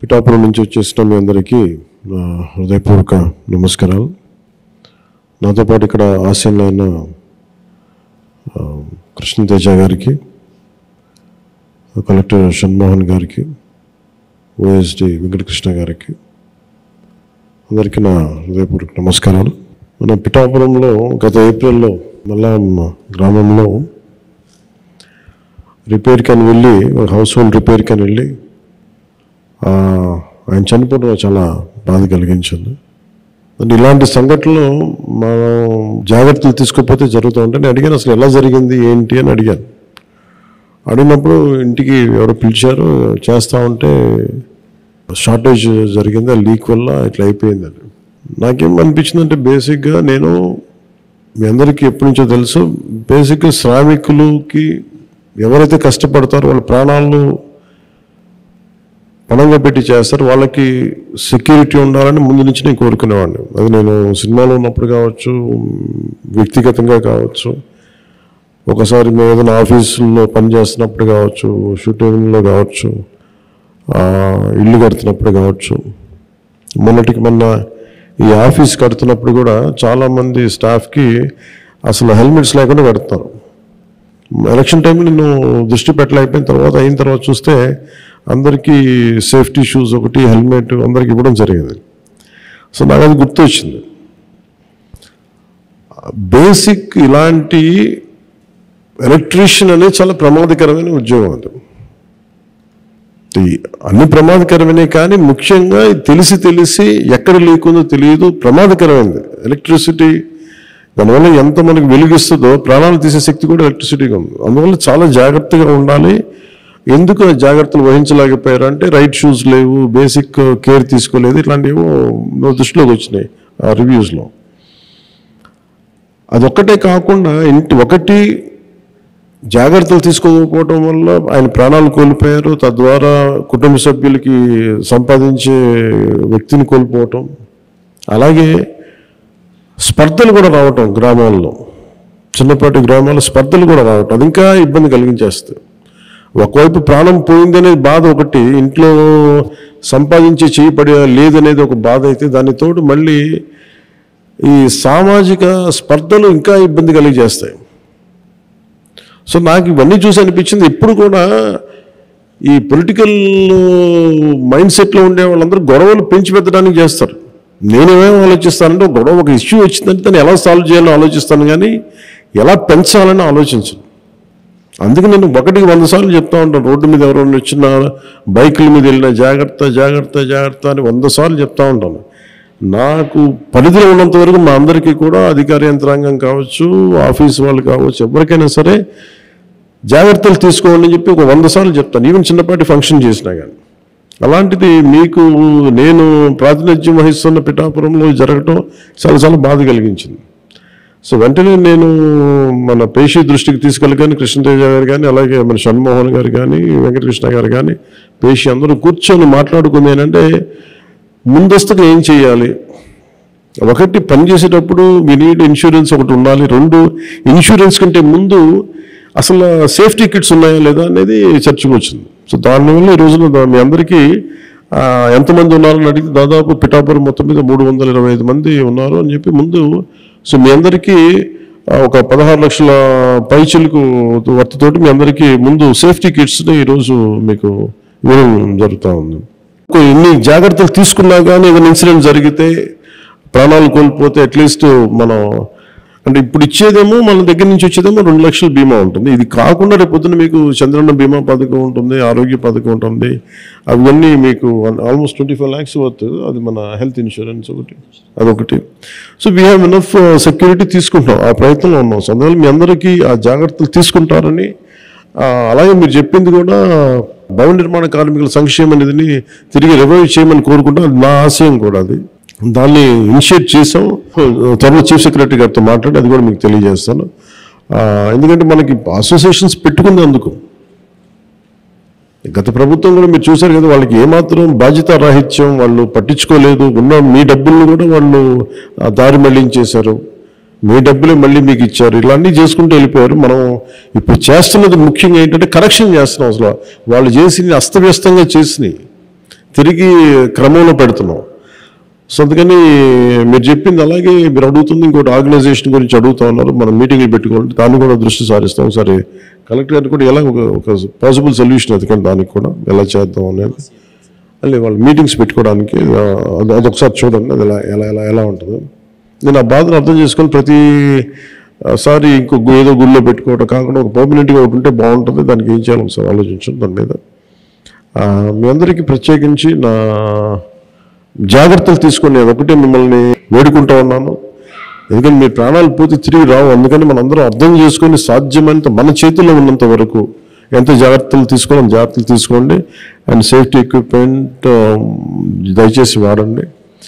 పిఠాపురం నుంచి వచ్చేసిన మీ అందరికీ హృదయపూర్వక నమస్కారాలు. నాతో పాటు ఇక్కడ ఆశయంలో ఉన్న కృష్ణతేజ గారికి, కలెక్టర్ షణ్మోహన్ గారికి, ఓఎస్డి వెంకటకృష్ణ గారికి అందరికీ నా హృదయపూర్వక నమస్కారాలు. మన పిఠాపురంలో గత ఏప్రిల్లో మల్లమ్మ గ్రామంలో రిపేర్కి అని వెళ్ళి, హౌస్ హోల్డ్ రిపేర్కి అని వెళ్ళి ఆయన చనిపోవడం చాలా బాధ కలిగించింది. అంటే ఇలాంటి సంఘటనలు మనం జాగ్రత్తలు తీసుకోకపోతే జరుగుతూ ఉంటాయి. నేను అడిగాను అసలు ఎలా జరిగింది ఏంటి అని అడిగాను. అడిగినప్పుడు ఇంటికి ఎవరో పిలిచారు, చేస్తూ ఉంటే షార్టేజ్ జరిగింది, ఆ లీక్ వల్ల ఇట్లా అయిపోయిందని. నాకేమనిపించిందంటే బేసిక్గా నేను మీ అందరికీ ఎప్పటి నుంచో తెలుసు, బేసిక్గా శ్రామికులకి ఎవరైతే కష్టపడతారో వాళ్ళ ప్రాణాలను పణంగా పెట్టి చేస్తారు, వాళ్ళకి సెక్యూరిటీ ఉండాలని ముందు నుంచి నేను కోరుకునేవాడిని. అది నేను సినిమాలో ఉన్నప్పుడు కావచ్చు, వ్యక్తిగతంగా కావచ్చు, ఒకసారి మేము ఏదైనా ఆఫీసుల్లో పనిచేస్తున్నప్పుడు కావచ్చు, షూటింగ్లో కావచ్చు, ఇల్లు కడుతున్నప్పుడు కావచ్చు. మొన్న ఈ ఆఫీస్ కడుతున్నప్పుడు కూడా చాలామంది స్టాఫ్కి అసలు హెల్మెట్స్ లేకుండా కడుతున్నారు. ఎలక్షన్ టైంలో నేను దృష్టి అయిన తర్వాత చూస్తే అందరికీ సేఫ్టీ షూస్ ఒకటి, హెల్మెట్ అందరికి ఇవ్వడం జరిగింది. సో నాకు అది గుర్తొచ్చింది. బేసిక్ ఇలాంటి ఎలక్ట్రీషియన్ అనేది చాలా ప్రమాదకరమైన ఉద్యోగం. అది అన్ని ప్రమాదకరమైనవి, కానీ ముఖ్యంగా తెలిసి ఎక్కడ లేకుందో తెలియదు, ప్రమాదకరమైనది ఎలక్ట్రిసిటీ. దానివల్ల ఎంత మనకు వెలుగిస్తుందో ప్రాణాలు తీసే శక్తి కూడా ఎలక్ట్రిసిటీగా ఉంది. అందువల్ల చాలా జాగ్రత్తగా ఉండాలి. ఎందుకు జాగ్రత్తలు వహించలేకపోయారు అంటే రైట్ షూస్ లేవు, బేసిక్ కేర్ తీసుకోలేదు, ఇట్లాంటివి దృష్టిలోకి వచ్చినాయి ఆ రివ్యూస్లో. అదొక్కటే కాకుండా ఒకటి జాగ్రత్తలు తీసుకోకపోవడం వల్ల ఆయన ప్రాణాలు కోల్పోయారు, తద్వారా కుటుంబ సభ్యులకి సంపాదించే వ్యక్తిని కోల్పోవటం, అలాగే స్పర్ధలు కూడా రావటం, గ్రామాల్లో చిన్నపాటి గ్రామాల్లో స్పర్ధలు కూడా రావటం, అది ఇంకా ఇబ్బంది కలిగించేస్తుంది. ఒకవైపు ప్రాణం పోయిందనే బాధ ఒకటి, ఇంట్లో సంపాదించే చేయబడి లేదనేది ఒక బాధ అయితే, దానితోడు మళ్ళీ ఈ సామాజిక స్పర్ధలు ఇంకా ఇబ్బంది కలిగజేస్తాయి. సో నాకు ఇవన్నీ చూసి అనిపించింది, ఎప్పుడు కూడా ఈ పొలిటికల్ మైండ్ సెట్లో ఉండే వాళ్ళందరూ గొడవలు పెంచి పెట్టడానికి చేస్తారు. నేనేమేమి ఆలోచిస్తానంటే, గొడవ ఒక ఇష్యూ వచ్చిందంటే దాన్ని ఎలా సాల్వ్ చేయాలో ఆలోచిస్తాను, కానీ ఎలా పెంచాలని ఆలోచించను. అందుకే నేను 100 సార్లు చెప్తా ఉంటాను. రోడ్డు మీద ఎవరైనా వచ్చినా, బైకుల మీద వెళ్ళినా జాగ్రత్త అని 100 సార్లు చెప్తా ఉంటాను. నాకు పరిధిలో ఉన్నంత వరకు మా అందరికీ కూడా అధికార యంత్రాంగం కావచ్చు, ఆఫీస్ వాళ్ళు కావచ్చు, ఎవరికైనా సరే జాగ్రత్తలు తీసుకోండి అని చెప్పి 100 సార్లు చెప్తాను, ఈవెన్ చిన్నపాటి ఫంక్షన్ చేసినా కానీ. అలాంటిది మీకు నేను ప్రాతినిధ్యం వహిస్తున్న పిఠాపురంలో జరగటం చాలా బాధ కలిగించింది. సో వెంటనే నేను మన పేషి దృష్టికి తీసుకెళ్ళగానే కృష్ణతేజ గారు కానీ, అలాగే మన షణ్మోహన్ గారు కానీ, వెంకటకృష్ణ గారు కానీ, పేషి అందరూ కూర్చొని మాట్లాడుకుంది ఏంటంటే, ముందస్తుగా ఏం చేయాలి. ఒకటి, పనిచేసేటప్పుడు వి నీడ్ ఇన్సూరెన్స్ ఒకటి ఉండాలి. 2, ఇన్సూరెన్స్ కంటే ముందు అసలు సేఫ్టీ కిట్స్ ఉన్నాయా లేదా అనేది చర్చకు వచ్చింది. సో దానివల్ల ఈ రోజున మీ అందరికీ ఎంతమంది ఉన్నారని అడిగితే దాదాపు పిఠాపురం మొత్తం మీద 325 మంది ఉన్నారు అని చెప్పి ముందు. సో మీ అందరికీ ఒక 16 లక్షల పైచిలకు వర్తతోటి మీ అందరికీ ముందు సేఫ్టీ కిట్స్ని ఈరోజు మీకు ఇవ్వడం జరుగుతూ ఉంది. ఎన్ని జాగ్రత్తలు తీసుకున్నా కానీ ఏదైనా ఇన్సిడెంట్ జరిగితే, ప్రాణాలు కోల్పోతే అట్లీస్ట్ మనం అంటే ఇప్పుడు ఇచ్చేదేమో మన దగ్గర నుంచి వచ్చేదేమో 2 లక్షల బీమా ఉంటుంది. ఇది కాకుండా రేపు పొద్దున మీకు చంద్రన్న బీమా పథకం ఉంటుంది, ఆరోగ్య పథకం ఉంటుంది, అవన్నీ మీకు ఆల్మోస్ట్ 25 lakhs వర్త్. అది మన హెల్త్ ఇన్సూరెన్స్ అదొకటి. So we have enough security తీసుకుంటాం, ఆ ప్రయత్నంలో ఉన్నాం. సో అందువల్ల మీ అందరికీ ఆ జాగ్రత్తలు తీసుకుంటారని, అలాగే మీరు చెప్పింది కూడా భవన నిర్మాణ కార్మికుల సంక్షేమ నిధిని తిరిగి రివైవ్ చేయమని కోరుకుంటాం. అది నా ఆశయం కూడా. అది దాన్ని ఇనిషియేట్ చేసాం. త్వరలో చీఫ్ సెక్రటరీ గారితో మాట్లాడి అది కూడా మీకు తెలియజేస్తాను. ఎందుకంటే మనకి అసోసియేషన్స్ పెట్టుకున్నందుకు గత ప్రభుత్వం కూడా మీరు చూశారు కదా, వాళ్ళకి ఏమాత్రం బాధ్యత రాహిత్యం, వాళ్ళు పట్టించుకోలేదు. ఉన్న మీ డబ్బులను కూడా వాళ్ళు దారి మళ్లించేశారు, మీ డబ్బులే మళ్ళీ మీకు ఇచ్చారు, ఇలా అన్నీ చేసుకుంటూ వెళ్ళిపోయారు. మనం ఇప్పుడు చేస్తున్నది ముఖ్యంగా ఏంటంటే కరెక్షన్ చేస్తున్నాం. అసలు వాళ్ళు చేసి అస్తవ్యస్తంగా చేసినాయి తిరిగి క్రమంలో పెడుతున్నాం. సో అందుకని మీరు చెప్పింది అలాగే మీరు అడుగుతుంది ఇంకోటి ఆర్గనైజేషన్ గురించి అడుగుతా ఉన్నారు. మనం మీటింగ్లు పెట్టుకోవాలి, దాన్ని కూడా దృష్టి సారిస్తాం. సరే కలెక్టర్ గారికి కూడా ఎలా ఒక పాసిబుల్ సొల్యూషన్ ఎదుకండి, దానికి కూడా ఎలా చేద్దాం అనేది అలా వాళ్ళు మీటింగ్స్ పెట్టుకోవడానికి అదొకసారి చూడండి, అది ఎలా ఉంటుందో. నేను ఆ బాధను అర్థం చేసుకొని ప్రతిసారి ఏదో గుళ్ళో పెట్టుకోవడం కాకుండా ఒక పర్మనెంట్గా ఒకటి ఉంటే బాగుంటుంది. దానికి ఏం చేయాలి ఒకసారి ఆలోచించండి దాని మీద. మీ అందరికీ ప్రత్యేకించి నా జాగ్రత్తలు తీసుకొని నేను ఒకటే మిమ్మల్ని వేడుకుంటూ ఉన్నాను. ఎందుకంటే మీ ప్రాణాలు పోతే తిరిగి రావు. అందుకని మనందరం అర్థం చేసుకొని సాధ్యమైనంత మన చేతుల్లో ఉన్నంత వరకు ఎంత జాగ్రత్తలు తీసుకోవాలి జాగ్రత్తలు తీసుకోండి. అండ్ సేఫ్టీ ఎక్విప్మెంట్ దయచేసి వాడండి.